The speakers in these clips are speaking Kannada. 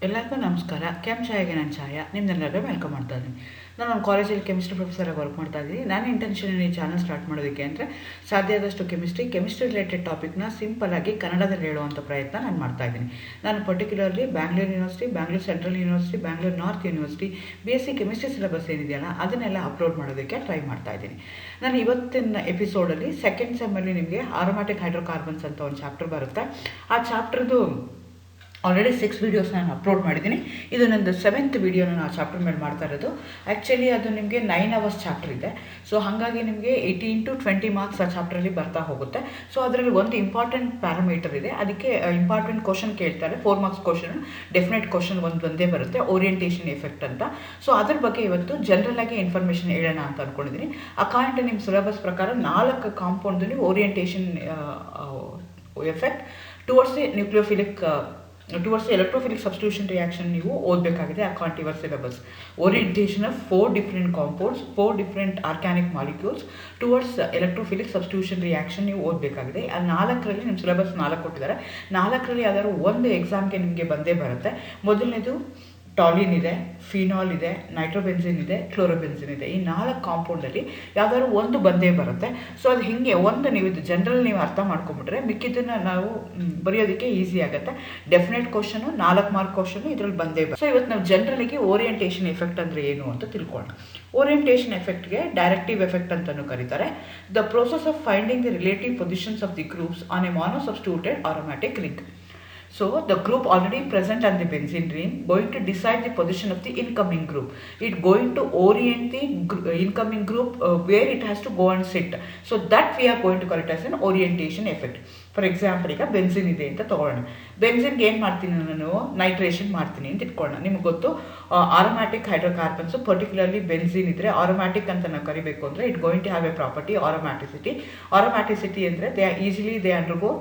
ಎಲ್ಲರಿಗೂ ನಮಸ್ಕಾರ. ಕೆಮ್ ಚಾಯಾಗೆ ನಾನು ಛಾಯಾ ನಿಮ್ಮೆಲ್ಲರಿಗೂ ವೆಲ್ಕಮ್ ಮಾಡ್ತಾ ಇದ್ದೀನಿ. ನಾನು ನಮ್ಮ ಕಾಲೇಜಲ್ಲಿ ಕೆಮಿಸ್ಟ್ರಿ ಪ್ರೊಫೆಸರಾಗಿ ವರ್ಕ್ ಮಾಡ್ತಾ ಇದ್ದೀನಿ. ನಾನು ಇಂಟೆನ್ಷನ್ ಈ ಚಾನಲ್ ಸ್ಟಾರ್ಟ್ ಮಾಡೋದಕ್ಕೆ ಅಂದರೆ ಸಾಧ್ಯ ಆದಷ್ಟು ಕೆಮಿಸ್ಟ್ರಿ ರಿಲೇಟೆಡ್ ಟಾಪಿಕ್ನ ಸಿಂಪಲ್ಲಾಗಿ ಕನ್ನಡದಲ್ಲಿ ಹೇಳುವಂಥ ಪ್ರಯತ್ನ ನಾನು ಮಾಡ್ತಾ ಇದ್ದೀನಿ. ನಾನು particularly Bangalore university, Bangalore central university, Bangalore north university BSc chemistry syllabus ಏನಿದೆಯಲ್ಲ ಅದನ್ನೆಲ್ಲ ಅಪ್ಲೋಡ್ ಮಾಡೋದಕ್ಕೆ ಟ್ರೈ ಮಾಡ್ತಾ ಇದ್ದೀನಿ. ನಾನು ಇವತ್ತಿನ ಎಪಿಸೋಡಲ್ಲಿ ಸೆಕೆಂಡ್ ಸೆಮ್ಮಲ್ಲಿ ನಿಮಗೆ ಆರೋಮ್ಯಾಟಿಕ್ ಹೈಡ್ರೋಕಾರ್ಬನ್ಸ್ ಅಂತ ಒಂದು ಚಾಪ್ಟರ್ ಬರುತ್ತೆ. ಆ ಚಾಪ್ಟರ್ದು ಆಲ್ರೆಡಿ 6 ವೀಡಿಯೋಸ್ ನಾನು ಅಪ್ಲೋಡ್ ಮಾಡಿದ್ದೀನಿ. ಇದು ನಂದು 7th ವೀಡಿಯೋನ ನಾನು ಆ ಚಾಪ್ಟರ್ ಮೇಲೆ ಮಾಡ್ತಾ ಇರೋದು. ಆ್ಯಕ್ಚುಲಿ ಅದು ನಿಮಗೆ 9 ಅವರ್ಸ್ ಚಾಪ್ಟರ್ ಇದೆ. ಸೊ ಹಾಗಾಗಿ ನಿಮಗೆ 18 to 20 ಮಾರ್ಕ್ಸ್ ಆ ಚಾಪ್ಟ್ರಲ್ಲಿ ಬರ್ತಾ ಹೋಗುತ್ತೆ. ಸೊ ಅದರಲ್ಲಿ ಒಂದು ಇಂಪಾರ್ಟೆಂಟ್ ಪ್ಯಾರಾಮೀಟರ್ ಇದೆ, ಅದಕ್ಕೆ ಇಂಪಾರ್ಟೆಂಟ್ ಕ್ವಶನ್ ಕೇಳ್ತಾರೆ. 4 ಮಾರ್ಕ್ಸ್ ಕ್ವಶನ್, ಡೆಫಿನೆಟ್ ಕ್ವಶನ್ ಒಂದೇ ಬರುತ್ತೆ, ಓರಿಯೆಂಟೇಷನ್ ಎಫೆಕ್ಟ್ ಅಂತ. ಸೊ ಅದ್ರ ಬಗ್ಗೆ ಇವತ್ತು ಜನರಲ್ ಆಗಿ ಇನ್ಫಾರ್ಮೇಷನ್ ಹೇಳೋಣ ಅಂತ ಅಂದ್ಕೊಂಡಿದ್ದೀನಿ. ಅಕಾರ್ಡಿಂಗ್ ಟು ನಿಮ್ಮ ಸಿಲೆಬಸ್ ಪ್ರಕಾರ 4 ಕಾಂಪೌಂಡಲ್ಲಿ orientation effect towards the nucleophilic towards electrophilic substitution reaction ನೀವು ಓದಬೇಕಾಗಿದೆ. According to your syllabus orientation of 4 different compounds, 4 different organic molecules towards electrophilic substitution reaction ನೀವು ಓದಬೇಕಾಗಿದೆ. ಆ 4ರಲ್ಲಿ ನಿಮ್ಮ ಸಿಲೆಬಸ್ 4 ಕೊಟ್ಟಿದ್ದಾರೆ. 4ರಲ್ಲಿ ಯಾವ್ದಾದ್ರು ಒಂದು ಎಕ್ಸಾಮ್ಗೆ ನಿಮಗೆ ಬಂದೇ ಬರುತ್ತೆ. ಮೊದಲನೇದು ಟಾಲಿನ್ ಇದೆ, ಫಿನಾಲ್ ಇದೆ, ನೈಟ್ರೋಬೆನ್ಸಿನ್ ಇದೆ, ಕ್ಲೋರೋಬೆನ್ಸಿನ್ ಇದೆ. ಈ 4 ಕಾಂಪೌಂಡಲ್ಲಿ ಯಾವ್ದಾದ್ರು ಒಂದು ಬಂದೇ ಬರುತ್ತೆ. ಸೊ ಅದು ಹಿಂಗೆ ಒಂದು ನೀವು ಇದು ಜನರಲ್ ನೀವು ಅರ್ಥ ಮಾಡ್ಕೊಂಬಿಟ್ರೆ ಮಿಕ್ಕಿದ್ದನ್ನು ನಾವು ಬರೆಯೋದಕ್ಕೆ ಈಸಿ ಆಗುತ್ತೆ. ಡೆಫಿನೆಟ್ ಕ್ವಶನು 4 ಮಾರ್ಕ್ ಕ್ವಶನು ಇದರಲ್ಲಿ ಬಂದೇ ಬರುತ್ತೆ. ಸೊ ಇವತ್ತು ನಾವು ಜನರಲಿಗೆ ಓರಿಯೆಂಟೇಷನ್ ಎಫೆಕ್ಟ್ ಅಂದರೆ ಏನು ಅಂತ ತಿಳ್ಕೊಳ್ಳೋಣ. ಓರಿಯೆಂಟೇಷನ್ ಎಫೆಕ್ಟ್ಗೆ ಡೈರೆಕ್ಟಿವ್ ಎಫೆಕ್ಟ್ ಅಂತಲೂ ಕರೀತಾರೆ. The process of finding the relative positions of the groups on a mono substituted aromatic ring. So the group already present on the benzene ring going to decide the position of the incoming group. It going to orient the incoming group where it has to go and sit. So that we are going to call it as an orientation effect. For example, ಈಗ ಬೆನ್ಸಿನ್ ಇದೆ ಅಂತ ತಗೊಳ್ಳೋಣ. ಬೆನ್ಸಿನ್ಗೆ ಏನು ಮಾಡ್ತೀನಿ ನಾನು, ನೈಟ್ರೇಷನ್ ಮಾಡ್ತೀನಿ ಅಂತ ಇಟ್ಕೊಳ್ಳೋಣ. ನಿಮ್ಗೆ ಗೊತ್ತು ಆರೋಮ್ಯಾಟಿಕ್ ಹೈಡ್ರೋಕಾರ್ಬನ್ಸ್ ಪರ್ಟಿಕ್ಯುಲರ್ಲಿ ಬೆನ್ಸಿನ್ ಇದ್ರೆ ಆರೋಮ್ಯಾಟಿಕ್ ಅಂತ ನಾವು ಕರಿಬೇಕು ಅಂದರೆ it going to have a property aromaticity. Aromaticity ಅಂದರೆ they undergo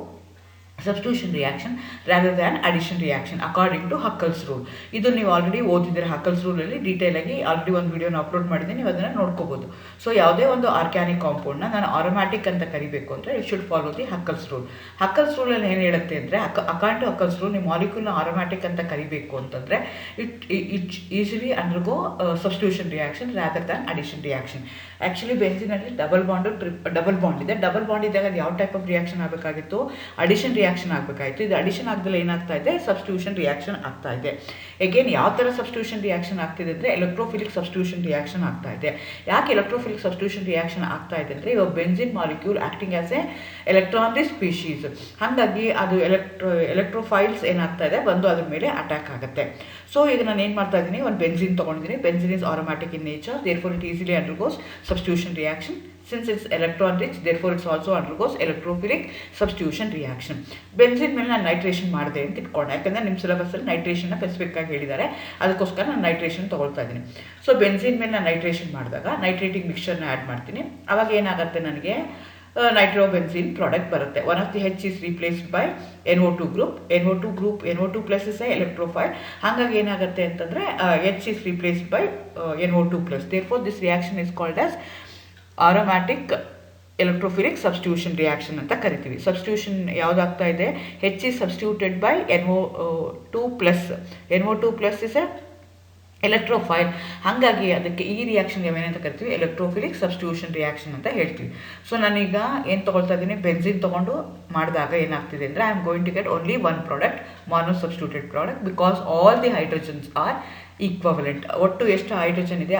substitution reaction rather than addition reaction according to Huckel's rule. ಇದು ನೀವು ಆಲ್ರೆಡಿ ಓದಿದ್ರೆ Huckel's rule ಅಲ್ಲಿ ಡೀಟೇಲ್ ಆಗಿ ಆಲ್ರೆಡಿ ಒಂದು ವಿಡಿಯೋನ ಅಪ್ಲೋಡ್ ಮಾಡಿದ್ದೀನಿ, ನೀವು ಅದನ್ನು ನೋಡ್ಕೋಬಹುದು. ಸೊ ಯಾವುದೇ ಒಂದು ಆರ್ಗ್ಯಾನಿಕ್ ಕಾಂಪೌಂಡ್ನ ನಾನು ಆರೋಮ್ಯಾಟಿಕ್ ಅಂತ ಕರಿಬೇಕು ಅಂದರೆ it should follow the Huckel's rule. Huckel's rule ಅಲ್ಲಿ ಏನು ಹೇಳುತ್ತೆ ಅಂದರೆ ಅಕಾರ್ಡಿಂಗ್ ಟು Huckel's rule ನೀವು ಮಾಲಿಕ್ಯೂಲ್ನ ಆರೋಮ್ಯಾಟಿಕ್ ಅಂತ ಕರಿಬೇಕು ಅಂತಂದರೆ it easily undergo substitution reaction rather than addition reaction. Actually ಬೆನ್ಸಿನಲ್ಲಿ ಡಬಲ್ ಬಾಂಡ್ ಇದೆ. ಡಬಲ್ ಬಾಂಡ್ ಇದ್ದಾಗ ಅದು ಯಾವ ಟೈಪ್ ಆಫ್ ರಿಯಾಕ್ಷನ್ ಆಗಬೇಕಾಗಿತ್ತು, ಅಡಿಷನ್ ರಿಯಾಕ್ಷನ್ ಆಗಬೇಕಾಯಿತು. ಇದು ಅಡಿಷನ್ ಆಗದಲ್ಲಿ ಏನಾಗ್ತಾ ಇದೆ, ಸಬ್ಸ್ಟಿಟ್ಯೂಷನ್ ರಿಯಾಕ್ಷನ್ ಆಗ್ತಾ ಇದೆ. ಎಗೇನ್ ಯಾವ ಥರ ಸಬ್ಸ್ಟಿಟ್ಯೂಷನ್ ರಿಯಾಕ್ಷನ್ ಆಗ್ತಿದೆ ಅಂದರೆ ಎಲೆಕ್ಟ್ರೋಫಿಲಿಕ್ ಸಬ್ಸ್ಟಿಟ್ಯೂಷನ್ ರಿಯಾಕ್ಷನ್ ಆಗ್ತಾ ಇದೆ. ಯಾಕೆ ಎಲೆಕ್ಟ್ರೋಫಿಲಿಕ್ ಸಬ್ಸ್ಟಿಟ್ಯೂಷನ್ ರಿಯಾಕ್ಷನ್ ಆಗ್ತಾ ಇದೆ ಅಂದರೆ ಇವಾಗ benzene molecule acting as A electron species, ಹಾಗಾಗಿ ಅದು ಎಲೆಕ್ಟ್ರೋಫೈಲ್ಸ್ ಏನಾಗ್ತಾ ಇದೆ ಬಂದು ಅದ್ರ ಮೇಲೆ ಅಟ್ಯಾಕ್ ಆಗುತ್ತೆ. ಸೊ ಈಗ ನಾನು ಏನು ಮಾಡ್ತಾ ಇದ್ದೀನಿ, ಒಂದು ಬೆನ್ಸಿನ್ ತೊಗೊಂಡಿದ್ದೀನಿ. Benzene is aromatic in nature, therefore it easily undergoes substitution reaction. Since it's electron rich, therefore it's also undergoes electrophilic substitution reaction. Benzene ಮೇಲೆ ನಾನು ನೈಟ್ರೇಷನ್ ಮಾಡಿದೆ ಅಂತ ಇಟ್ಕೊಳ್ಳೋಣ. ಯಾಕಂದರೆ ನಿಮ್ಮ ಸಿಲೆಬಸ್ಸಲ್ಲಿ ನೈಟ್ರೇಷನ್ನ ಸ್ಪೆಸಿಫಿಕ್ ಆಗಿ ಹೇಳಿದ್ದಾರೆ, ಅದಕ್ಕೋಸ್ಕರ ನಾನು ನೈಟ್ರೇಷನ್ ತೊಗೊಳ್ತಾ ಇದ್ದೀನಿ. ಸೊ ಬೆನ್ಸಿನ್ ಮೇಲೆ ನಾನು ನೈಟ್ರೇಷನ್ ಮಾಡಿದಾಗ ನೈಟ್ರೇಟಿಂಗ್ ಮಿಕ್ಸ್ಚರ್ನ ಆ್ಯಡ್ ಮಾಡ್ತೀನಿ. ಅವಾಗ ಏನಾಗುತ್ತೆ, ನನಗೆ ನೈಟ್ರೋಬೆನ್ಸಿನ್ ಪ್ರಾಡಕ್ಟ್ ಬರುತ್ತೆ. One of the H is replaced by NO2 group. NO2 plus is a electrophile. ಹಾಗಾಗಿ ಏನಾಗುತ್ತೆ ಅಂತಂದರೆ H is replaced by NO2 plus. Therefore this reaction is called as aromatic electrophilic substitution reaction ಅಂತ ಕರಿತೀವಿ. ಸಬ್ಸ್ಟಿಟ್ಯೂಷನ್ ಯಾವುದಾಗ್ತಾ ಇದೆ, H is substituted by NO2 plus. NO2 plus is a ಎಲೆಕ್ಟ್ರೋಫೈಲ್. ಹಾಗಾಗಿ ಅದಕ್ಕೆ ಈ ರಿಯಾಕ್ಷನ್ಗೆ ಏನಂತ ಕರಿತೀವಿ, ಎಲೆಕ್ಟ್ರೋಫಿಲಿಕ್ ಸಬ್ಸ್ಟಿಟ್ಯೂಷನ್ ರಿಯಾಕ್ಷನ್ ಅಂತ ಹೇಳ್ತೀವಿ. ಸೊ ನಾನೀಗ ಏನು ತೊಗೊಳ್ತಾ ಇದ್ದೀನಿ, ಬೆನ್ಸಿನ್ ತೊಗೊಂಡು ಮಾಡಿದಾಗ ಏನಾಗ್ತಿದೆ ಅಂದರೆ I am going to get only one product, mono substituted product, because all the hydrogens are equivalent. ಒಟ್ಟು ಎಷ್ಟು ಹೈಡ್ರೋಜನ್ ಇದೆ,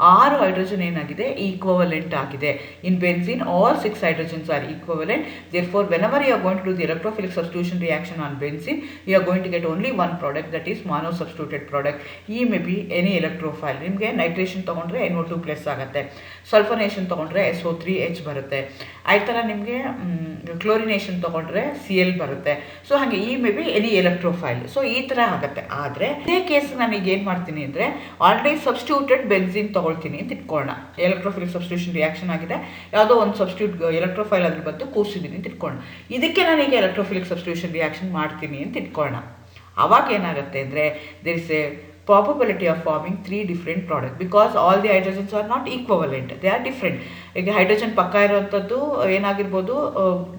6 ಹೈಡ್ರೋಜನ್ ಏನಾಗಿದೆ, ಈಕ್ವಲೆಂಟ್ ಆಗಿದೆ. In benzene all 6 hydrogens are equivalent. Therefore whenever you are going to do the electrophilic substitution reaction on benzene, you are going to get only one product, that is mono substituted product. E may be any electrophile. ನಿಮಗೆ ನೈಟ್ರೇಷನ್ ತೊಗೊಂಡ್ರೆ NO2 ಪ್ಲಸ್ ಆಗುತ್ತೆ, ಸಲ್ಫನೇಷನ್ ತೊಗೊಂಡ್ರೆ SO3H ಬರುತ್ತೆ. ಆ ಥರ ನಿಮಗೆ ಕ್ಲೋರಿನೇಷನ್ ತೊಗೊಂಡ್ರೆ Cl ಬರುತ್ತೆ. ಸೊ ಹಾಗೆ ಈ ಮೇ ಬಿ ಎನಿ ಎಲೆಕ್ಟ್ರೋಫೈಲ್. ಸೊ ಈ ಥರ ಆಗುತ್ತೆ. ಆದರೆ ಇದೇ ಕೇಸ್ ನನಗೆ ಏನು ಮಾಡ್ತೀನಿ ಅಂದರೆ ಆಲ್ರೆಡಿ ಸಬ್ಸ್ಟಿಟ್ಯೂಟೆಡ್ ಬೆನ್ಸಿನ್ ತೊಗೊಳ್ತೀನಿ ಅಂತ ಇಟ್ಕೊಳ್ಳೋಣ. ಎಲೆಕ್ಟ್ರೋಫಿಲಿಕ್ ಸಬ್ಸ್ಟಿಟ್ಯೂಷನ್ ರಿಯಾಕ್ಷನ್ ಆಗಿದೆ, ಯಾವುದೋ ಒಂದು ಎಲೆಕ್ಟ್ರೋಫೈಲ್ ಅದ್ರ ಬಂದು ಕೂರಿಸಿದ್ದೀನಿ ಅಂತ ಇಟ್ಕೊಳ್ಳೋಣ. ಇದಕ್ಕೆ ನಾನೀಗ ಎಲೆಕ್ಟ್ರೋಫಿಲಿಕ್ ಸಬ್ಸ್ಟಿಟ್ಯೂಷನ್ ರಿಯಾಕ್ಷನ್ ಮಾಡ್ತೀನಿ ಅಂತ ಇಟ್ಕೊಳ್ಳೋಣ. ಅವಾಗ ಏನಾಗುತ್ತೆ ಅಂದರೆ there is a probability of forming 3 different products because all the hydrogens are not equivalent, they are different. ಈಗ ಹೈಡ್ರೋಜನ್ ಪಕ್ಕ ಇರೋವಂಥದ್ದು ಏನಾಗಿರ್ಬೋದು,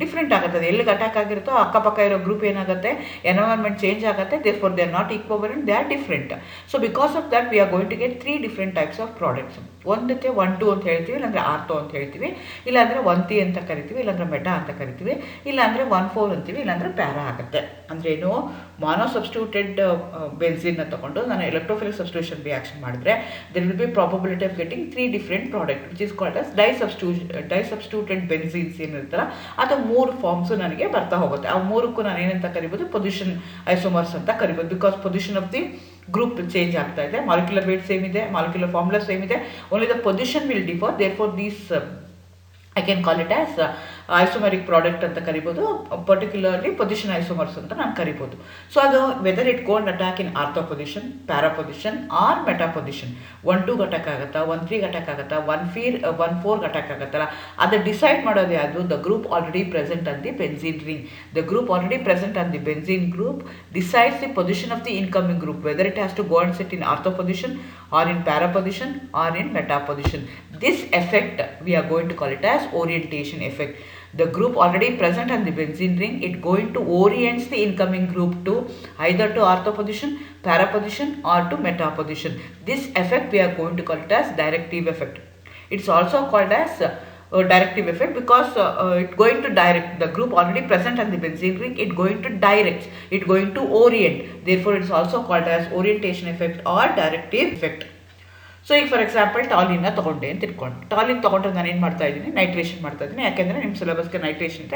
ಡಿಫ್ರೆಂಟ್ ಆಗುತ್ತೆ. ಅದು ಎಲ್ಲಿಗೆ ಅಟ್ಯಾಕ್ ಆಗಿರುತ್ತೋ ಅಕ್ಕಪಕ್ಕ ಇರೋ ಗ್ರೂಪ್ ಏನಾಗುತ್ತೆ, ಎನ್ವೈರನ್ಮೆಂಟ್ ಚೇಂಜ್ ಆಗುತ್ತೆ, therefore they are not equivalent, they are different. So because of that we are going to get 3 different types of products. ಒಂದಕ್ಕೆ 1,2 ಅಂತ ಹೇಳ್ತೀವಿ, ಇಲ್ಲಾಂದರೆ ಆರ್ಥೋ ಅಂತ ಹೇಳ್ತೀವಿ, ಇಲ್ಲಾಂದರೆ 1,3 ಅಂತ ಕರಿತೀವಿ, ಇಲ್ಲಾಂದರೆ ಮೆಟಾ ಅಂತ ಕರಿತೀವಿ, ಇಲ್ಲಾಂದರೆ 1,4 ಅಂತೀವಿ, ಇಲ್ಲಾಂದರೆ ಪ್ಯಾರಾ ಆಗುತ್ತೆ. ಅಂದರೆ ಏನು, ಮಾನೋ ಸಬ್ಸ್ಟಿಟ್ಯೂಟೆಡ್ ಬೆನ್ಸಿನ್ನ ತಗೊಂಡು ನಾನು ಎಲೆಕ್ಟ್ರೋಫಿಲಿಕ್ ಸಬ್ಸ್ಟಿಟ್ಯೂಷನ್ ರಿಯಾಕ್ಷನ್ ಮಾಡಿದ್ರೆ there will be probability of getting 3 different products which is called as disubstituted benzene ಏನಿರುತ್ತಲ್ಲ ಅದು 3 ಫಾರ್ಮ್ಸ್ ನನಗೆ ಬರ್ತಾ ಹೋಗುತ್ತೆ. ಆ 3ಕ್ಕೂ ನಾನು ಏನಂತ ಕರಿಬೋದು, ಪೊಸಿಷನ್ ಐಸೋಮರ್ಸ್ ಅಂತ ಕರಿಬೋದು. Because position of the group change ಆಗ್ತಾ ಇದೆ, ಮಾಲಿಕ್ಯುಲರ್ ವೇಟ್ ಸೇಮ್ ಇದೆ, ಮಾಲಿಕ್ಯುಲರ್ ಫಾರ್ಮುಲಾ ಸೇಮ್ ಇದೆ, only the position will differ. Therefore these I can call it as isomeric product ಅಂತ ಕರಿಬೋದು, ಪರ್ಟಿಕ್ಯುಲರ್ಲಿ ಪೊಸಿಷನ್ ಐಸೋಮರ್ಸ್ ಅಂತ ನಾನು ಕರಿಬೋದು. ಸೊ ಅದು whether it gone attack in ortho position, para position or meta position, 1,2 attack ಆಗುತ್ತಾ, 1,3 ಅಟ್ಯಾಕ್ ಆಗುತ್ತಾ, 1,4 ಅಟ್ಯಾಕ್ ಆಗುತ್ತಲ್ಲ, ಅದು ಡಿಸೈಡ್ ಮಾಡೋದು ಯಾವುದು, the group already present on the benzene ring. The group already present on the benzene group decides the position of the incoming group, whether it has to go and sit in ortho position or in para position or in meta position. This effect we are going to call it as orientation effect. The group already present on the benzene ring, it going to orients the incoming group to either to ortho position, para position or to meta position. This effect we are going to call it as directive effect. It's also called as directive effect because it going to direct the group already present on the benzene ring, it going to direct, it going to orient, therefore it's also called as orientation effect or directive effect. So ಈಗ ಫಾರ್ ಎಕ್ಸಾಂಪಲ್ ಟಾಲಿನ ತೊಗೊಂಡೆ ಅಂತ ಇಟ್ಕೊಂಡು, ಟಾಲಿನ್ ತೊಗೊಂಡ್ರೆ ನಾನು ಏನು ಮಾಡ್ತಾ ಇದ್ದೀನಿ, ನೈಟ್ರೇಷನ್ ಮಾಡ್ತಾ ಇದ್ದೀನಿ. ಯಾಕೆಂದರೆ ನಿಮ್ಮ ಸಿಲೆಬಸ್ಗೆ ನೈಟ್ರೇಷನ್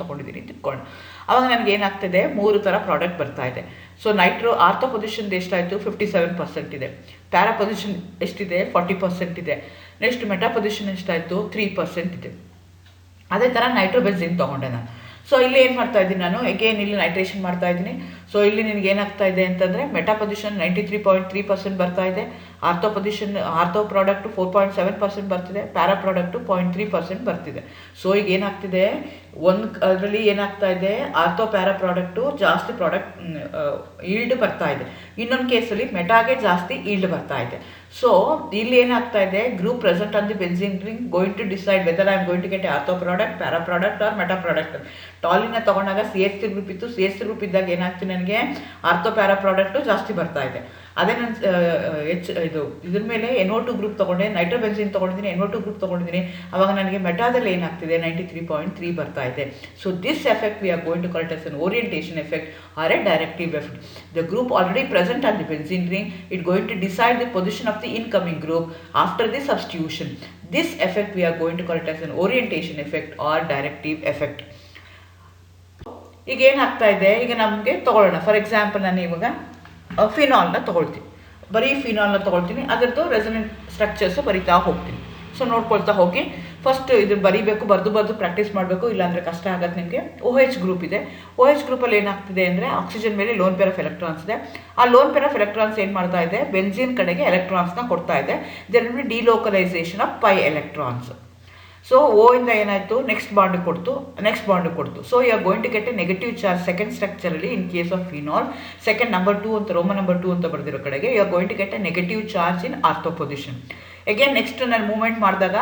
ತೊಗೊಂಡಿದ್ದೀನಿ ಅಂತ ಇಟ್ಕೊಂಡು, ಆವಾಗ ನನಗೆ ಏನಾಗ್ತಿದೆ, 3 ಥರ ಪ್ರಾಡಕ್ಟ್ ಬರ್ತಾ ಇದೆ. ಸೊ ಆರ್ಥೋ ಪೊಸಿಷನ್ ಎಷ್ಟಾಯಿತು, 57% ಇದೆ. ಪ್ಯಾರಾ ಪೊಸಿಷನ್ ಎಷ್ಟಿದೆ, 40% ಇದೆ. ನೆಕ್ಸ್ಟ್ ಮೆಟಾ ಪೊಸಿಷನ್ ಎಷ್ಟಾಯಿತು, 3% ಇದೆ. ಅದೇ ಥರ ನೈಟ್ರೋಬೆನ್ಸಿನ್ ತೊಗೊಂಡೆ ನಾನು. ಸೊ ಇಲ್ಲಿ ಏನು ಮಾಡ್ತಾ ಇದ್ದೀನಿ ನಾನು, ಎಗೇನ್ ಇಲ್ಲಿ ನೈಟ್ರೇಷನ್ ಮಾಡ್ತಾ ಇದ್ದೀನಿ. ಸೊ ಇಲ್ಲಿ ನಿನಗೆ ಏನಾಗ್ತಾ ಇದೆ ಅಂತಂದರೆ, ಮೆಟಾ ಪೊಸಿಷನ್ 93.3% ಬರ್ತಾ ಇದೆ, ಆರ್ಥೋ ಪ್ರಾಡಕ್ಟು 4.7% ಬರ್ತಿದೆ, ಪ್ಯಾರಾ ಪ್ರಾಡಕ್ಟು 0.3% ಬರ್ತಿದೆ. ಸೊ ಈಗ ಏನಾಗ್ತಿದೆ, ಅದರಲ್ಲಿ ಏನಾಗ್ತಾ ಇದೆ, ಆರ್ಥೋ ಪ್ಯಾರಾ ಪ್ರಾಡಕ್ಟು ಜಾಸ್ತಿ ಈಲ್ಡ್ ಬರ್ತಾ ಇದೆ, ಇನ್ನೊಂದು ಕೇಸಲ್ಲಿ ಮೆಟಾಗೆ ಜಾಸ್ತಿ ಈಲ್ಡ್ ಬರ್ತಾ ಇದೆ. ಸೊ ಇಲ್ಲಿ ಏನಾಗ್ತಾ ಇದೆ, group present on the benzene ring going to decide whether I am going to get ortho product, para product or meta product. ಟಾಲಿನ ತೊಗೊಂಡಾಗ CH3 ಗ್ರೂಪ್ ಇತ್ತು, CH3 ಗ್ರೂಪ್ ಇದ್ದಾಗ ಏನಾಗ್ತಿದೆ, ನನಗೆ ಆರ್ಥೋ ಪ್ಯಾರಾ ಪ್ರಾಡಕ್ಟು ಜಾಸ್ತಿ ಬರ್ತಾ ಇದೆ. ಅದೇ ನಾನು ಇದ್ರ ಮೇಲೆ NO2 ಗ್ರೂಪ್ ತೊಗೊಂಡೆ, ನೈಟ್ರೋಬೆನ್ಸಿನ್ ತೊಗೊಂಡಿದ್ದೀನಿ, NO2 ಗ್ರೂಪ್ ತೊಗೊಂಡಿದ್ದೀನಿ, ಆವಾಗ ನನಗೆ ಮೆಟಾದಲ್ಲಿ ಏನಾಗ್ತಿದೆ, 93.3 ಬರ್ತಾ ಇದೆ. So this effect we are going to call it as an orientation effect or a directive effect. The group already present on the benzene ring, it going to decide the position of the incoming group after the substitution. This effect we are going to call it as an orientation effect or directive effect. ಈಗ ಏನಾಗ್ತಾ ಇದೆ, ಈಗ ನಮಗೆ ತೊಗೊಳ್ಳೋಣ, ಫಾರ್ ಎಕ್ಸಾಂಪಲ್ ನಾನು ಇವಾಗ ಫಿನಾಲ್ನ ತೊಗೊಳ್ತೀನಿ, ಬರೀ ಫಿನಾಲ್ನ ತೊಗೊಳ್ತೀನಿ, ಅದರದ್ದು ರೆಸನೆಂಟ್ ಸ್ಟ್ರಕ್ಚರ್ಸು ಬರಿತಾ ಹೋಗ್ತೀನಿ. ಸೊ ನೋಡ್ಕೊಳ್ತಾ ಹೋಗಿ, ಫಸ್ಟ್ ಇದು ಬರೀಬೇಕು, ಬರೆದು ಪ್ರಾಕ್ಟೀಸ್ ಮಾಡಬೇಕು, ಇಲ್ಲಾಂದರೆ ಕಷ್ಟ ಆಗುತ್ತೆ ನಿಮಗೆ. OH ಗ್ರೂಪ್ ಇದೆ, OH ಗ್ರೂಪಲ್ಲಿ ಏನಾಗ್ತಿದೆ ಅಂದರೆ, ಆಕ್ಸಿಜನ್ ಮೇಲೆ ಲೋನ್ ಪೇರ್ ಆಫ್ ಎಲೆಕ್ಟ್ರಾನ್ಸ್ ಇದೆ. ಆ ಲೋನ್ ಪೇರ್ ಆಫ್ ಎಲೆಕ್ಟ್ರಾನ್ಸ್ ಏನು ಮಾಡ್ತಾ ಇದೆ, ಬೆನ್ಸಿನ್ ಕಡೆಗೆ ಎಲೆಕ್ಟ್ರಾನ್ಸ್ನ ಕೊಡ್ತಾ ಇದೆ. There will be delocalisation of pi electrons. So O ಇಂದ ಏನಾಯಿತು, ನೆಕ್ಸ್ಟ್ ಬಾಂಡ್ ಕೊಡ್ತು. So you are going to get a negative charge second ಸ್ಟ್ರಕ್ಚರಲ್ಲಿ. In case of phenol second number 2 ಅಂತ, ರೋಮನ್ ನಂಬರ್ 2 ಅಂತ ಬರೆದಿರೋ ಕಡೆಗೆ you are going to get a negative charge in ortho position. Again next ನಾನು ಮೂವ್ಮೆಂಟ್ ಮಾಡಿದಾಗ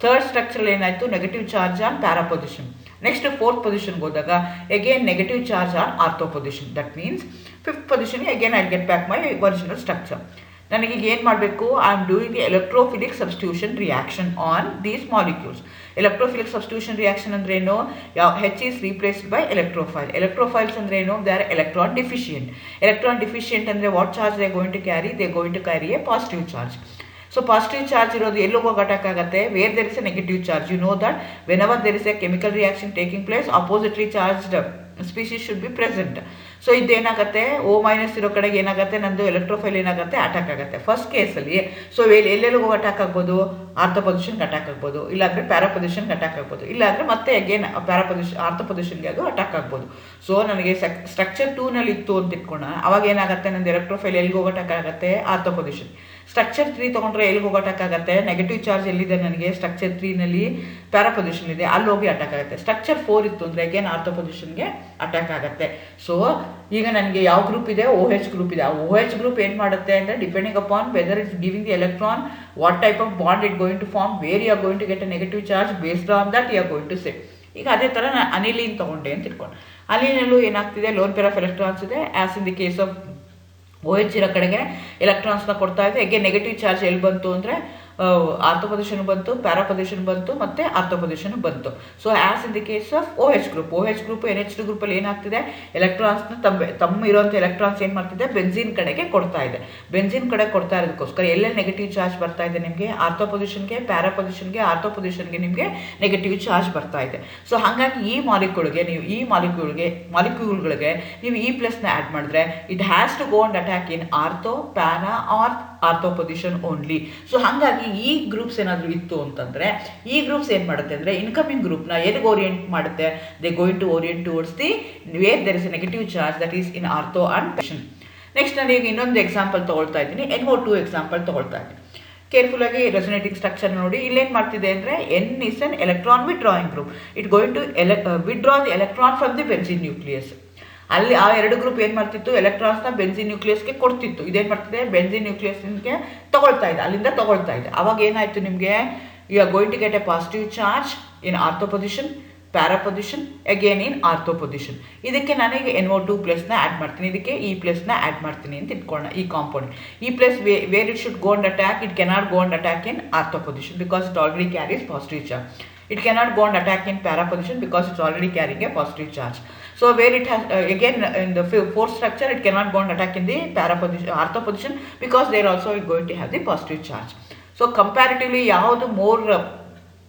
ಥರ್ಡ್ ಸ್ಟ್ರಕ್ಚರಲ್ಲಿ ಏನಾಯಿತು, negative charge on para position. Next 4th ಪೊಸಿಷನ್ಗೆ ಹೋದಾಗ again negative charge on ortho position. That means 5th ಪೊಸಿಷನ್ಗೆ again I get back my original structure. ನನಗೀಗ ಏನು ಮಾಡಬೇಕು, I am doing the electrophilic substitution reaction on these molecules. Electrophilic substitution reaction ಅಂದ್ರೆ ಏನು, H is replaced by electrophile. Electrophiles ಅಂದ್ರೆ ಏನು, they are electron deficient. Electron deficient ಅಂದರೆ what charge they going to carry, they going to carry a positive charge. So positive charge ಇರೋದು ಎಲ್ಲಿ ಹೋಗೋ ಅಟ್ಯಾಕ್ ಆಗುತ್ತೆ, where there is a negative charge. You know that whenever there is a chemical reaction taking place, oppositely charged species should be present. So ಇದೇನಾಗುತ್ತೆ, O- ಇರೋ ಕಡೆಗೆ ಏನಾಗುತ್ತೆ, ನಂದು ಎಲೆಕ್ಟ್ರೋಫೈಲ್ ಏನಾಗುತ್ತೆ, ಅಟ್ಯಾಕ್ ಆಗುತ್ತೆ ಫಸ್ಟ್ ಕೇಸಲ್ಲಿ. ಸೊ ಎಲ್ಲೆಲ್ಲಿಗೂ ಅಟ್ಯಾಕ್ ಆಗ್ಬೋದು, ಆರ್ಥೋ ಪೊಸಿಷನ್ಗೆ ಅಟ್ಯಾಕ್ ಆಗ್ಬೋದು, ಇಲ್ಲಾಂದರೆ ಪ್ಯಾರಾ ಪೊಸಿಷನ್ಗೆ ಅಟ್ಯಾಕ್ ಆಗ್ಬೋದು, ಇಲ್ಲಾಂದರೆ ಮತ್ತೆ ಅಗೇನ್ ಆರ್ಥೋ ಪೊಸಿಷನ್ಗೆ ಅದು ಅಟ್ಯಾಕ್ ಆಗ್ಬೋದು. ಸೊ ನನಗೆ ಸ್ಟ್ರಕ್ಚರ್ 2ನಲ್ಲಿ ಇತ್ತು ಅಂತ ಇಟ್ಕೋಣ, ಅವಾಗ ಏನಾಗುತ್ತೆ, ನಂದು ಎಲೆಕ್ಟ್ರೋಫೈಲ್ ಎಲ್ಲಿಗೆ ಹೋಗೋ ಅಟ್ಯಾಕ್ ಆಗುತ್ತೆ, ಆರ್ಥೋ ಪೊಸಿಷನ್. ಸ್ಟ್ರಕ್ಚರ್ 3 ತೊಗೊಂಡ್ರೆ ಎಲ್ಲಿಗೆ ಹೋಗಿ ಅಟ್ಯಾಕ್ ಆಗುತ್ತೆ, ನೆಗೆಟಿವ್ ಚಾರ್ಜ್ ಎಲ್ಲಿದೆ ನನಗೆ ಸ್ಟ್ರಕ್ಚರ್ 3ನಲ್ಲಿ ಪ್ಯಾರಾ ಪೊಸಿಷನ್ ಇದೆ, ಅಲ್ಲಿ ಹೋಗಿ ಅಟ್ಯಾಕ್ ಆಗುತ್ತೆ. ಸ್ಟ್ರಕ್ಚರ್ 4 ಇತ್ತು ಅಂದರೆ ಅಗೇನ್ ಆರ್ಥೋ ಪೊಸಿಷನ್ಗೆ ಅಟ್ಯಾಕ್ ಆಗುತ್ತೆ. ಸೊ ಈಗ ನನಗೆ ಯಾವ ಗ್ರೂಪ್ ಇದೆ, OH ಗ್ರೂಪ್ ಇದೆ. ಆ OH ಗ್ರೂಪ್ ಏನು ಮಾಡುತ್ತೆ ಅಂದರೆ depending upon whether it's giving the electron, what type of bond it going to form, where you are going to get a negative charge, based on that you are going to say. ಈಗ ಅದೇ ಥರ ನಾನು ಅನಿಲೀನ್ ತೊಗೊಂಡೆ ಅಂತ ಇಟ್ಕೊಂಡು, ಅನಿಲೀನಲ್ಲೂ ಏನಾಗ್ತಿದೆ, ಲೋನ್ ಪೇರ್ ಆಫ್ ಎಲೆಕ್ಟ್ರಾನ್ಸ್ ಇದೆ. As in the case of OH ಇರೋ ಕಡೆಗೆ ಎಲೆಕ್ಟ್ರಾನ್ಸ್ನ ಕೊಡ್ತಾ ಇದೆ. ಹೇಗೆ ನೆಗೆಟಿವ್ ಚಾರ್ಜ್ ಎಲ್ಲಿ ಬಂತು ಅಂದರೆ ಆರ್ಥೋ ಪೊಸಿಷನ್ ಬಂತು, ಪ್ಯಾರಾ ಪೊಸಿಷನ್ ಬಂತು, ಮತ್ತು ಆರ್ಥೋ ಪೊಸಿಷನ್ ಬಂತು. So as in the case of OH group, NH2 ಗ್ರೂಪಲ್ಲಿ ಏನಾಗ್ತಿದೆ, ಎಲೆಕ್ಟ್ರಾನ್ಸ್ನ ತಮ್ಮ ಇರೋಂಥ ಎಲೆಕ್ಟ್ರಾನ್ಸ್ ಏನು ಮಾಡ್ತಿದೆ, ಬೆನ್ಝೀನ್ ಕಡೆಗೆ ಕೊಡ್ತಾ ಇದೆ. ಬೆನ್ಝೀನ್ ಕಡೆ ಕೊಡ್ತಾ ಇರೋದಕ್ಕೋಸ್ಕರ ಎಲ್ಲೆಲ್ಲಿ ನೆಗೆಟಿವ್ ಚಾರ್ಜ್ ಬರ್ತಾ ಇದೆ ನಿಮಗೆ, ಆರ್ಥೋ ಪೊಸಿಷನ್ಗೆ, ಪ್ಯಾರಾ ಪೊಸಿಷನ್ಗೆ, ಆರ್ಥೋ ಪೊಸಿಷನ್ಗೆ ನಿಮಗೆ ನೆಗೆಟಿವ್ ಚಾರ್ಜ್ ಬರ್ತಾ ಇದೆ. ಸೊ ಹಾಗಾಗಿ ಈ ಮಾಲಿಕ್ಯೂಲ್ಗೆ ನೀವು ಮಾಲಿಕ್ಯೂಲ್ಗಳಿಗೆ ನೀವು ಈ ಪ್ಲಸ್ನ ಆ್ಯಡ್ ಮಾಡಿದ್ರೆ it has to go and attack in ortho, para or ortho position only. So ಹಾಗಾಗಿ ಈ ಗ್ರೂಪ್ಸ್ ಏನಾದರೂ ಇತ್ತು ಅಂತಂದರೆ ಈ ಗ್ರೂಪ್ಸ್ ಏನು ಮಾಡುತ್ತೆ ಅಂದರೆ ಇನ್ಕಮಿಂಗ್ ಗ್ರೂಪ್ನ ಎಲ್ಲಿಗೆ ಓರಿಯೆಂಟ್ ಮಾಡುತ್ತೆ, they going to orient towards the where there is a negative charge that is in ortho and position. Next ನಾನು ಈಗ ಇನ್ನೊಂದು ಎಕ್ಸಾಂಪಲ್ ತೊಗೊಳ್ತಾ ಇದ್ದೀನಿ, NO2 ಎಕ್ಸಾಂಪಲ್ ತೊಗೊಳ್ತಾ ಇದ್ದೀನಿ. ಕೇರ್ಫುಲ್ಲಾಗಿ ರೆಸೊನೇಟಿಂಗ್ ಸ್ಟ್ರಕ್ಚರ್ ನೋಡಿ. ಇಲ್ಲೇನು ಮಾಡ್ತಿದೆ ಅಂದರೆ N is an electron withdrawing group. It going to withdraw the electron from the benzene nucleus. ಅಲ್ಲಿ ಆ ಎರಡು ಗ್ರೂಪ್ ಏನು ಮಾಡ್ತಿತ್ತು, ಎಲೆಕ್ಟ್ರಾನ್ಸ್ನ ಬೆನ್ಝೀನ್ ನ್ಯೂಕ್ಲಿಯಸ್ಗೆ ಕೊಡ್ತಿತ್ತು. ಇದೇನು ಮಾಡ್ತಿದೆ, ಬೆನ್ಝೀನ್ ನ್ಯೂಕ್ಲಿಯಸ್ಗೆ ತಗೊಳ್ತಾ ಇದೆ, ಅಲ್ಲಿಂದ ತಗೊಳ್ತಾ ಇದೆ. ಅವಾಗ ಏನಾಯಿತು ನಿಮಗೆ, you are going to get a positive charge in ortho position, para position, again in ortho position. ಇದಕ್ಕೆ ನಾನೀಗ NO2 ಪ್ಲಸ್ನ ಆ್ಯಡ್ ಮಾಡ್ತೀನಿ, ಇದಕ್ಕೆ ಈ ಪ್ಲಸ್ನ ಆ್ಯಡ್ ಮಾಡ್ತೀನಿ ಅಂತ ಇಟ್ಕೊಳ್ಳೋಣ. ಈ ಕಾಂಪೌಂಡ್ ಈ plus where it should go and attack, it cannot go and attack in ortho position because it already carries positive charge. It cannot go and attack in para position because it's already carrying a positive charge. So where it has again in the fourth structure, it cannot go and attack in the para position, ortho position, because they are also going to have the positive charge. So comparatively ಯಾವುದು more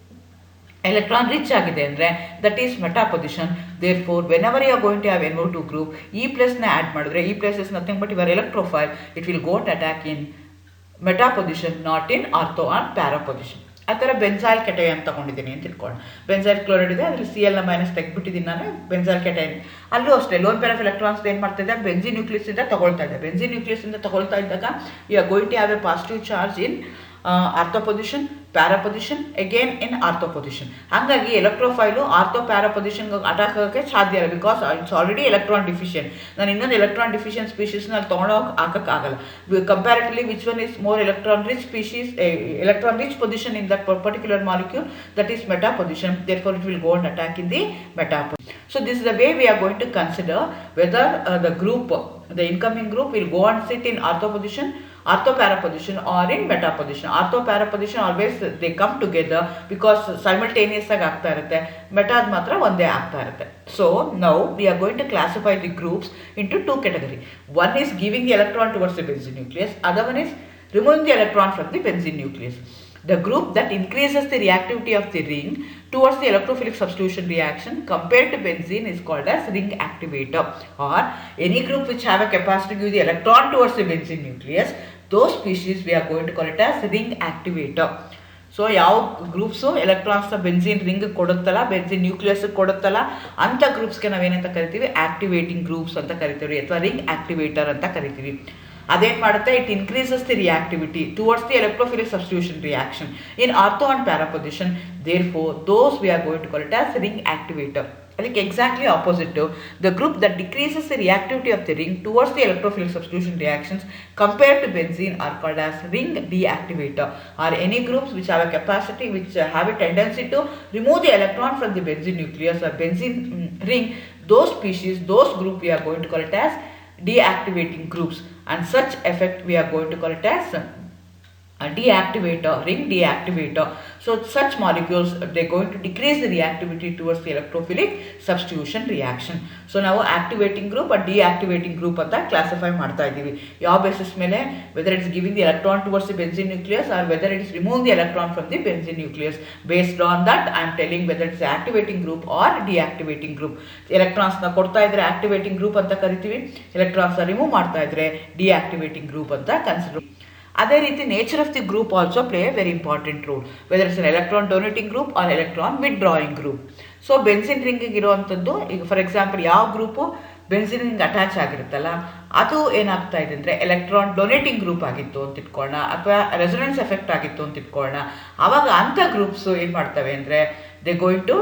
electron rich ಆಗಿದೆ ಅಂದರೆ that is meta position. Therefore whenever you are going to have NO2 group, E plus ನ ಆ್ಯಡ್ ಮಾಡಿದ್ರೆ, E plus is nothing but your electrophile, it will go and attack in meta position, not in ortho and para position. ಆ ಥರ ಬೆನ್ಸಾಯಿಲ್ ಕೆಟೈನ್ ತೊಗೊಂಡಿದ್ದೀನಿ ಅಂತ ತಿಳ್ಕೊಂಡು, ಬೆನ್ಸಾಯಿಲ್ ಕ್ಲೋರೈಡ್ ಇದೆ, ಅದರಲ್ಲಿ CL ಮೈನಸ್ ತೆಗೆದ್ಬಿಟ್ಟಿದ್ದೀನಿ ನಾನು. ಬೆನ್ಸಾಯಿಲ್ ಕೆಟೈನ್ ಅಲ್ಲೂ ಅಷ್ಟೇ ಲೋನ್ ಪೇರ್ ಆಫ್ ಎಲೆಕ್ಟ್ರಾನ್ಸ್ ಏನು ಮಾಡ್ತಿದೆ, ಬೆನ್ಝೀನ್ ನ್ಯೂಕ್ಲಿಯಸ್ಸಿಂದ ತಗೊಳ್ತಾ ಇದೆ. ಬೆನ್ಝೀನ್ ನ್ಯೂಕ್ಲಿಯಸ್ಸಿಂದ ತಗೊಳ್ತಾ ಇದ್ದಾಗ you are going to have a positive charge in ortho position, para position, again in ortho position. ಹಾಗಾಗಿ ಎಲೆಕ್ಟ್ರೋಫೈಲು ಆರ್ಥೋ ಪ್ಯಾರಾ ಪೊಸಿಷನ್ಗೆ ಅಟ್ಯಾಕ್ ಆಗೋಕ್ಕೆ ಸಾಧ್ಯ ಇಲ್ಲ, because it's already electron deficient. ನಾನು ಇನ್ನೊಂದು ಎಲೆಕ್ಟ್ರಾನ್ ಡಿಫಿಷಿಯಂಟ್ ಸ್ಪೀಷೀಸ್ನ ಅಲ್ಲಿ ತೊಗೊಂಡೋಗಿ ಹಾಕೋಕ್ಕಾಗಲ್ಲ. Comparatively which one is more electron rich species, electron rich position in that particular molecule, that is meta position. therefore it will go and attack in the meta position. So this is the way we are going to consider whether the incoming group will go and sit in ortho position, ortho para position, or in meta position. Ortho para position always they come together because simultaneous ಆಗಿ ಆಗ್ತಾ ಇರುತ್ತೆ, ಮೆಟಾದ್ ಮಾತ್ರ ಒಂದೇ ಆಗ್ತಾ ಇರುತ್ತೆ. So now we are going to classify the groups into two categories. One is giving the electron towards the benzene nucleus, other one is removing the electron from the benzene nucleus. The group that increases the reactivity of the ring towards the electrophilic substitution reaction compared to benzene is called as ring activator. Or any group which have a capacity to give the electron towards the benzene nucleus, those species we are going to call it as ring activator. So ಯಾವ ಗ್ರೂಪ್ಸು ಎಲೆಕ್ಟ್ರಾನ್ಸ್ನ ಬೆನ್ಝೀನ್ ರಿಂಗ್ ಕೊಡುತ್ತಲ್ಲ, ಬೆನ್ಝೀನ್ ನ್ಯೂಕ್ಲಿಯಸ್ ಕೊಡುತ್ತಲ್ಲ, ಅಂಥ ಗ್ರೂಪ್ಸ್ಗೆ ನಾವೇನಂತ ಕರಿತೀವಿ, ಆಕ್ಟಿವೇಟಿಂಗ್ ಗ್ರೂಪ್ಸ್ ಅಂತ ಕರಿತೀವಿ, ಅಥವಾ ರಿಂಗ್ ಆಕ್ಟಿವೇಟರ್ ಅಂತ ಕರಿತೀವಿ. ಅದೇನು ಮಾಡುತ್ತೆ, it increases the reactivity towards the electrophilic substitution reaction in ortho and para position. Therefore those we are going to call it as ring activator. ಅದಕ್ಕೆ exactly opposite, the group that decreases the reactivity of the ring towards the electrophilic substitution reactions compared to benzene are called as ring deactivator. Or any groups which have a capacity which have a tendency to remove the electron from the benzene nucleus or benzene ring, those species, those group we are going to call it as deactivating groups, and such effect we are going to call it as a deactivator, ring deactivator. So such molecules, they are going to decrease the reactivity towards the electrophilic substitution reaction. So now activating group or deactivating group anta classify ಮಾಡ್ತಾ ಇದ್ದೀವಿ. ಯಾವ ಬೇಸಿಸ್ ಮೇಲೆ, whether it is giving the electron towards the benzene nucleus or whether it is removing the electron from the benzene nucleus. Based on that I am telling whether it is activating group or deactivating group. electrons ನ ಕೊಡ್ತಾ ಇದ್ರೆ activating group ಅಂತ ಕರಿತೀವಿ, electrons ನ ರಿಮೂವ್ ಮಾಡ್ತಾ ಇದ್ರೆ deactivating group ಅಂತ ಕನ್ಸಿಡರ್. ಅದೇ ರೀತಿ nature of the group also play a very important role, whether it's an electron donating group or electron withdrawing group. So benzene ರಿಂಗಿಗೆ ಇರುವಂಥದ್ದು, ಈಗ ಫಾರ್ ಎಕ್ಸಾಂಪಲ್ ಯಾವ ಗ್ರೂಪು ಬೆನ್ಸಿನ್ ರಿಂಗ್ ಅಟ್ಯಾಚ್ ಆಗಿರುತ್ತಲ್ಲ, ಅದು ಏನಾಗ್ತಾ ಇದೆ ಅಂದರೆ ಎಲೆಕ್ಟ್ರಾನ್ ಡೊನೇಟಿಂಗ್ ಗ್ರೂಪ್ ಆಗಿತ್ತು ಅಂತ ಇಟ್ಕೊಳ್ಳೋಣ, ಅಥವಾ ರೆಸೊನೆನ್ಸ್ ಎಫೆಕ್ಟ್ ಆಗಿತ್ತು ಅಂತ ಇಟ್ಕೊಳ್ಳೋಣ. ಆವಾಗ ಅಂಥ ಗ್ರೂಪ್ಸ್ ಏನು ಮಾಡ್ತವೆ ಅಂದರೆ they going to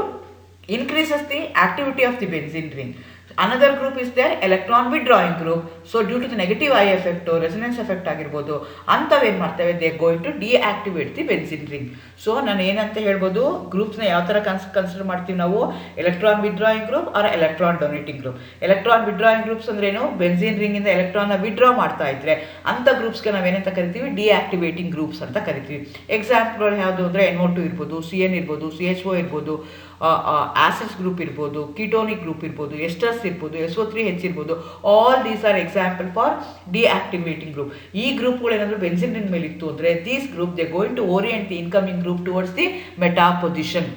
increases the activity of the benzene ring. Another group is there, electron withdrawing group. So due to the negative I effect or resonance effect ಆಗಿರ್ಬೋದು, ಅಂಥವು ಏನು ಮಾಡ್ತವೆ, they are going to deactivate the benzene ring. So ನಾನು ಏನಂತ ಹೇಳ್ಬೋದು, ಗ್ರೂಪ್ಸ್ನ ಯಾವ ಥರ ಕನ್ಸಿಡರ್ ಮಾಡ್ತೀವಿ ನಾವು, electron withdrawing group or electron donating group. Electron withdrawing groups ಅಂದ್ರೇನು, ಬೆನ್ಸಿನ್ ರಿಂಗಿಂದ ಎಲೆಕ್ಟ್ರಾನ್ನ ವಿಡ್ರಾ ಮಾಡ್ತಾ ಇದ್ರೆ ಅಂಥ ಗ್ರೂಪ್ಸ್ಗೆ ನಾವೇನಂತ ಕರಿತೀವಿ, ಡಿಆಕ್ಟಿವೇಟಿಂಗ್ ಗ್ರೂಪ್ಸ್ ಅಂತ ಕರಿತೀವಿ. ಎಕ್ಸಾಂಪಲ್ಗಳು ಯಾವುದು ಅಂದರೆ NO2 ಇರ್ಬೋದು, CN ಇರ್ಬೋದು, CHO ಇರ್ಬೋದು, ಆಸಿಡ್ಸ್ ಗ್ರೂಪ್ ಇರ್ಬೋದು, ಕೀಟೋನಿಕ್ ಗ್ರೂಪ್ ಇರ್ಬೋದು, ಎಸ್ಟರ್ಸ್ ಇರ್ಬೋದು, SO3H ಇರ್ಬೋದು. All these are example for deactivating group. ಈ ಗ್ರೂಪ್ಗಳು ಏನಾದರೂ ಬೆನ್ಸಿನ್ ರಿಂಗ್ ಮೇಲೆ ಇತ್ತು ಅಂದರೆ these group they going to orient the incoming group towards the meta position.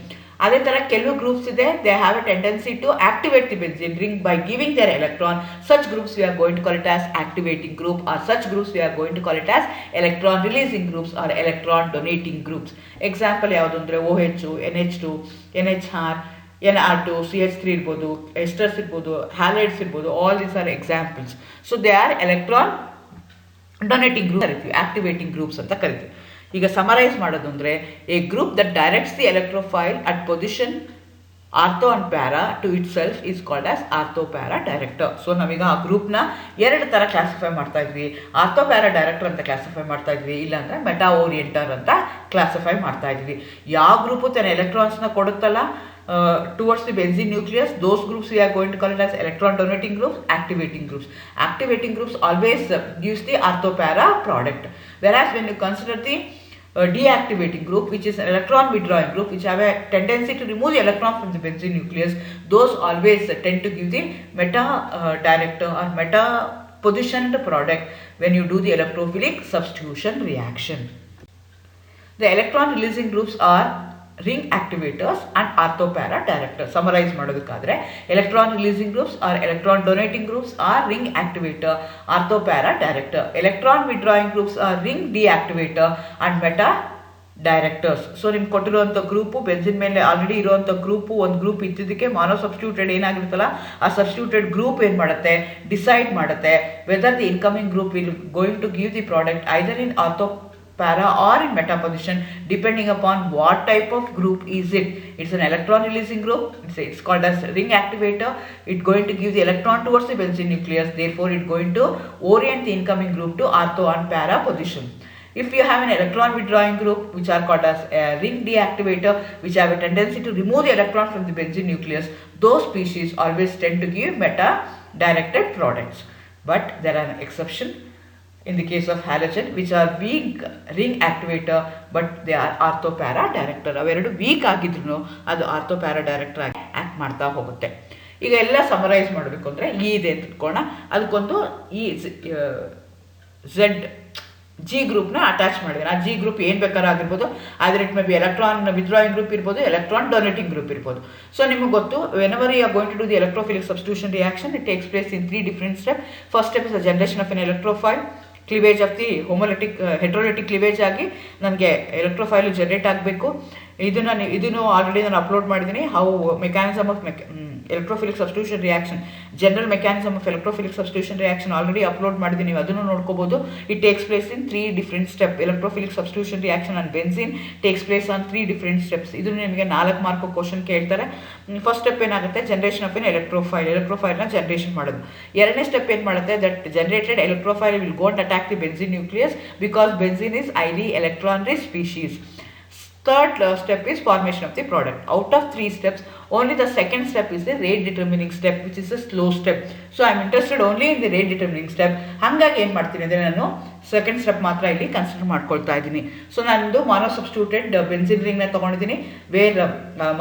ಅದೇ ಥರ ಕೆಲವು ಗ್ರೂಪ್ಸ್ ಇದೆ, they have a tendency to activate the benzene ring by giving their electron. Such groups we are going to call it as activating group, or such groups we are going to call it as electron releasing groups are electron donating groups. Example ಯಾವುದು ಅಂದರೆ OH, NH2, NHR, NR2, CH3 ಇರ್ಬೋದು, ಎಸ್ಟರ್ಸ್ ಇರ್ಬೋದು, ಹ್ಯಾಲೈಡ್ಸ್ ಇರ್ಬೋದು. All these are examples. So they are electron donating group ಕರಿತೀವಿ, ಆಕ್ಟಿವೇಟಿಂಗ್ ಗ್ರೂಪ್ಸ್ ಅಂತ ಕರಿತೀವಿ. ಈಗ ಸಮರೈಸ್ ಮಾಡೋದು ಅಂದರೆ a group that directs the electrophile at position ortho and para to itself is called as ortho para director. So ನಾವೀಗ ಆ ಗ್ರೂಪ್ನ ಎರಡು ಥರ ಕ್ಲಾಸಿಫೈ ಮಾಡ್ತಾ ಇದ್ವಿ, ಆರ್ಥೋ ಪ್ಯಾರಾ ಡೈರೆಕ್ಟರ್ ಅಂತ ಕ್ಲಾಸಿಫೈ ಮಾಡ್ತಾ ಇದ್ವಿ, ಇಲ್ಲಾಂದರೆ ಮೆಟಾ ಓರಿಯೆಂಟರ್ ಅಂತ ಕ್ಲಾಸಿಫೈ ಮಾಡ್ತಾ ಇದ್ವಿ. ಯಾವ ಗ್ರೂಪು ತನ್ನ ಎಲೆಕ್ಟ್ರಾನ್ಸ್ನ ಕೊಡುತ್ತಲ್ಲ towards the benzene nucleus, those groups we are going to call it as electron donating groups, activating groups. Activating groups always gives the ortho para product, whereas when you consider the deactivating group, which is an electron withdrawing group, which have a tendency to remove the electron from the benzene nucleus, those always tend to give the meta director or meta positioned product when you do the electrophilic substitution reaction. The electron releasing groups are ring activators and ortho para director. Summarise ಮಾಡೋದಕ್ಕಾದರೆ electron releasing groups are electron donating groups are ring activator, ortho para director. Electron withdrawing groups are ring deactivator and meta directors. So ನಿಮ್ಗೆ ಕೊಟ್ಟಿರುವಂಥ ಗ್ರೂಪು, ಬೆನ್ಸಿನ್ ಮೇಲೆ ಆಲ್ರೆಡಿ ಇರುವಂಥ ಗ್ರೂಪು, ಒಂದು ಗ್ರೂಪ್ ಇದ್ದಿದ್ದಕ್ಕೆ ಮಾನೋ ಸಬ್ಸ್ಟಿಟ್ಯೂಟೆಡ್ ಏನಾಗಿರುತ್ತಲ್ಲ, ಆ ಸಬ್ಸ್ಟಿಟ್ಯೂಟೆಡ್ ಗ್ರೂಪ್ ಏನು ಮಾಡುತ್ತೆ, ಡಿಸೈಡ್ ಮಾಡುತ್ತೆ whether the incoming group will going to give the product either in ortho para or in meta position, depending upon what type of group is it. It's an electron releasing group, it's called as ring activator. It's going to give the electron towards the benzene nucleus, therefore it's going to orient the incoming group to ortho and para position. If you have an electron withdrawing group, which are called as a ring deactivator, which have a tendency to remove the electron from the benzene nucleus, those species always tend to give meta directed products. But there are an exception in the case of halogen, which are weak ring activator but they are ortho para director. ಅವೆರಡು ವೀಕ್ ಆಗಿದ್ರು ಅದು ಆರ್ಥೋ ಪ್ಯಾರಾ ಡೈರೆಕ್ಟರ್ ಆಗಿ ಆ್ಯಕ್ಟ್ ಮಾಡ್ತಾ ಹೋಗುತ್ತೆ. ಈಗ ಎಲ್ಲ ಸಮರೈಸ್ ಮಾಡಬೇಕು ಅಂದರೆ ಇದೆ ಅಂತ ಇಟ್ಕೋಣ, ಅದಕ್ಕೊಂದು ಈ ಜಿ ಗ್ರೂಪ್ನ ಅಟ್ಯಾಚ್ ಮಾಡಿದ್ರೆ ಆ ಜಿ ಗ್ರೂಪ್ ಏನು ಬೇಕಾದ್ರೂ ಆಗಿರ್ಬೋದು, ಆದರೆ it may be electron withdrawing group ಇರ್ಬೋದು, ಎಲೆಕ್ಟ್ರಾನ್ ಡೊನೇಟಿಂಗ್ ಗ್ರೂಪ್ ಇರ್ಬೋದು. ಸೊ ನಿಮಗೆ ಗೊತ್ತು, whenever you are going to do the electrophilic substitution reaction, it takes place in 3 different steps. First step is the generation of an electrophile, cleavage of the homolytic heterolytic cleavage ಆಗಿ ನನಗೆ ಎಲೆಕ್ಟ್ರೋಫೈಲ್ ಜನರೇಟ್ ಆಗಬೇಕು. ಇದನ್ನು ಆಲ್ರೆಡಿ ನಾನು ಅಪ್ಲೋಡ್ ಮಾಡಿದ್ದೀನಿ, how mechanism of electrophilic substitution reaction, general mechanism of electrophilic substitution reaction already upload ಮಾಡಿದ್ದೀನಿ, ನೀವು ಅದನ್ನು ನೋಡ್ಕೋಬೋದು. It takes place in 3 different steps. Electrophilic substitution reaction on benzene takes place on 3 different steps. ಇದನ್ನು ನಿಮಗೆ 4 ಮಾರ್ಕ್ ಕ್ವಶನ್ ಕೇಳ್ತಾರೆ. ಫಸ್ಟ್ ಸ್ಟೆಪ್ ಏನಾಗುತ್ತೆ, ಜನರೇಷನ್ ಆಫ್ ಎನ್ ಎಲೆಕ್ಟ್ರೋಫೈಲ್ನ ಜನರೇಷನ್ ಮಾಡೋದು. ಎರಡನೇ ಸ್ಟೆಪ್ ಏನು ಮಾಡುತ್ತೆ, that generated electrophile will go and attack the benzene nucleus because benzene is highly electron rich species. Third step is formation of the product. Out of 3 steps, only the second step is the rate determining step, which is a slow step. So I am interested only in the rate determining step. ಹಾಗಾಗಿ ಏನು ಮಾಡ್ತೀನಿ ಅಂದರೆ ನಾನು ಸೆಕೆಂಡ್ ಸ್ಟೆಪ್ ಮಾತ್ರ ಇಲ್ಲಿ ಕನ್ಸಿಡರ್ ಮಾಡ್ಕೊಳ್ತಾ ಇದ್ದೀನಿ. ಸೊ ನಾನೊಂದು ಮಾನೋ ಸಬ್ಸ್ಟಿಟ್ಯೂಟೆಡ್ ಬೆನ್ಸಿನ್ ರಿಂಗ್ನ ತೊಗೊಂಡಿದ್ದೀನಿ, ವೇರ್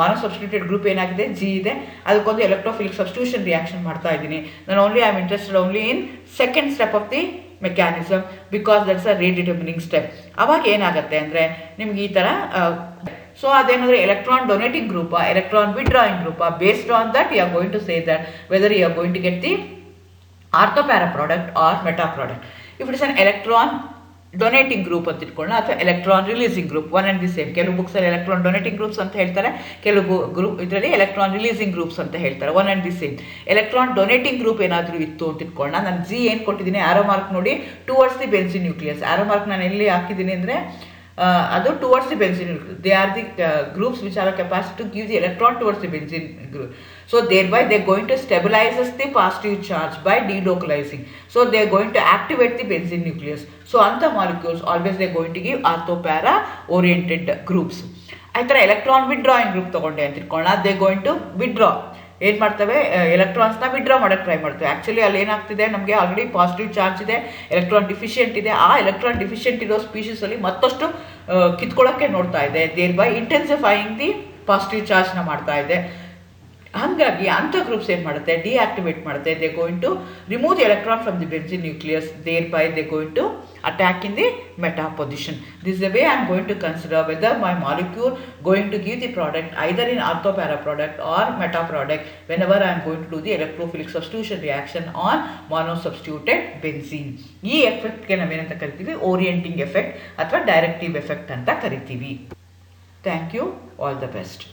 ಮಾನೋ ಸಬ್ಸ್ಟಿಟ್ಯೂಟೆಡ್ ಗ್ರೂಪ್ ಏನಾಗಿದೆ, ಜಿ ಇದೆ, ಅದಕ್ಕೊಂದು ಎಲೆಕ್ಟ್ರೋಫಿಲಿಕ್ ಸಬ್ಸ್ಟಿಟ್ಯೂಷನ್ ರಿಯಾಕ್ಷನ್ ಮಾಡ್ತಾ ಇದ್ದೀನಿ. ನಾನು I am interested only in second step of the mechanism because that's a rate determining step. ಅವಾಗ ಏನಾಗುತ್ತೆ ಅಂದರೆ ನಿಮ್ಗೆ ಈ ಥರ, ಸೊ ಅದೇನಂದರೆ ಎಲೆಕ್ಟ್ರಾನ್ ಡೊನೇಟಿಂಗ್ ಗ್ರೂಪಾ, ಎಲೆಕ್ಟ್ರಾನ್ ವಿಡ್ರಾಯಿಂಗ್ ಗ್ರೂಪಾ, based on that you are going to say that whether you are going to get the ortho para product or meta product. If it is an electron donating group ಅಂತ ಇಟ್ಕೊಳ್ಳೋಣ, ಅಥವಾ electron releasing group, one and the same. ಕೆಲವು ಬುಕ್ಸಲ್ಲಿ ಎಲೆಕ್ಟ್ರಾನ್ ಡೊನೇಟಿಂಗ್ ಗ್ರೂಪ್ಸ್ ಅಂತ ಹೇಳ್ತಾರೆ, ಕೆಲವು ಗ್ರೂಪ್ ಇದರಲ್ಲಿ ಎಲೆಕ್ಟ್ರಾನ್ ರಿಲೀಸಿಂಗ್ ಗ್ರೂಪ್ಸ್ ಅಂತ ಹೇಳ್ತಾರೆ, one and the same. Electron donating group ಏನಾದರೂ ಇತ್ತು ಅಂತ ಇಟ್ಕೊಳ್ಳೋಣ, ನಾನು ಜಿ ಏನು ಕೊಟ್ಟಿದ್ದೀನಿ, ಆರೋ ಮಾರ್ಕ್ ನೋಡಿ, towards the benzene nucleus. Arrow mark ನಾನು ಎಲ್ಲಿ ಹಾಕಿದ್ದೀನಿ ಅಂದರೆ ಅದು towards the benzene nucleus. They are the groups which are capacity to give the electron towards the benzene group. So thereby they are going to stabilize the positive charge by delocalizing. So they are going to activate the benzene nucleus. So anta molecules always they are going to give ortho-para oriented groups. I thought electron withdrawing group ತಗೊಂಡೆ ಅಂತ ಇಟ್ಕೊಳ್ಳೋಣ, they are going to withdraw. ಏನು ಮಾಡ್ತವೆ, ಎಲೆಕ್ಟ್ರಾನ್ಸ್ನ ವಿಡ್ರಾ ಮಾಡೋಕ್ಕೆ ಟ್ರೈ ಮಾಡ್ತವೆ. ಆ್ಯಕ್ಚುಲಿ ಅಲ್ಲಿ ಏನಾಗ್ತಿದೆ, ನಮಗೆ ಆಲ್ರೆಡಿ ಪಾಸಿಟಿವ್ ಚಾರ್ಜ್ ಇದೆ, ಎಲೆಕ್ಟ್ರಾನ್ ಡಿಫಿಷಿಯೆಂಟ್ ಇದೆ. ಆ ಎಲೆಕ್ಟ್ರಾನ್ ಡಿಫಿಷಿಯೆಂಟ್ ಇರೋ ಸ್ಪೀಷೀಸಲ್ಲಿ ಮತ್ತಷ್ಟು ಕಿತ್ಕೊಳ್ಳೋಕ್ಕೆ ನೋಡ್ತಾ ಇದೆ, ದೇರ್ ಬೈ ಇಂಟೆನ್ಸಿಫೈಯಿಂಗ್ ದಿ ಪಾಸಿಟಿವ್ ಚಾರ್ಜ್ನ ಮಾಡ್ತಾ ಇದೆ. ಹಾಗಾಗಿ ಅಂಥ ಗ್ರೂಪ್ಸ್ ಏನು ಮಾಡುತ್ತೆ, ಡಿಆಕ್ಟಿವೇಟ್ ಮಾಡುತ್ತೆ. They going to remove the electron from the benzene nucleus, thereby they going to attack in the meta position. This is the way I am going to consider whether my molecule going to give the product either in ortho-para product or meta product whenever I am going to do the electrophilic substitution reaction on monosubstituted benzene. ಈ ಎಫೆಕ್ಟ್ಗೆ ನಾವೇನಂತ ಕರಿತೀವಿ, ಓರಿಯೆಂಟಿಂಗ್ ಎಫೆಕ್ಟ್ ಅಥವಾ ಡೈರೆಕ್ಟಿವ್ ಎಫೆಕ್ಟ್ ಅಂತ ಕರಿತೀವಿ. Thank you, all the best.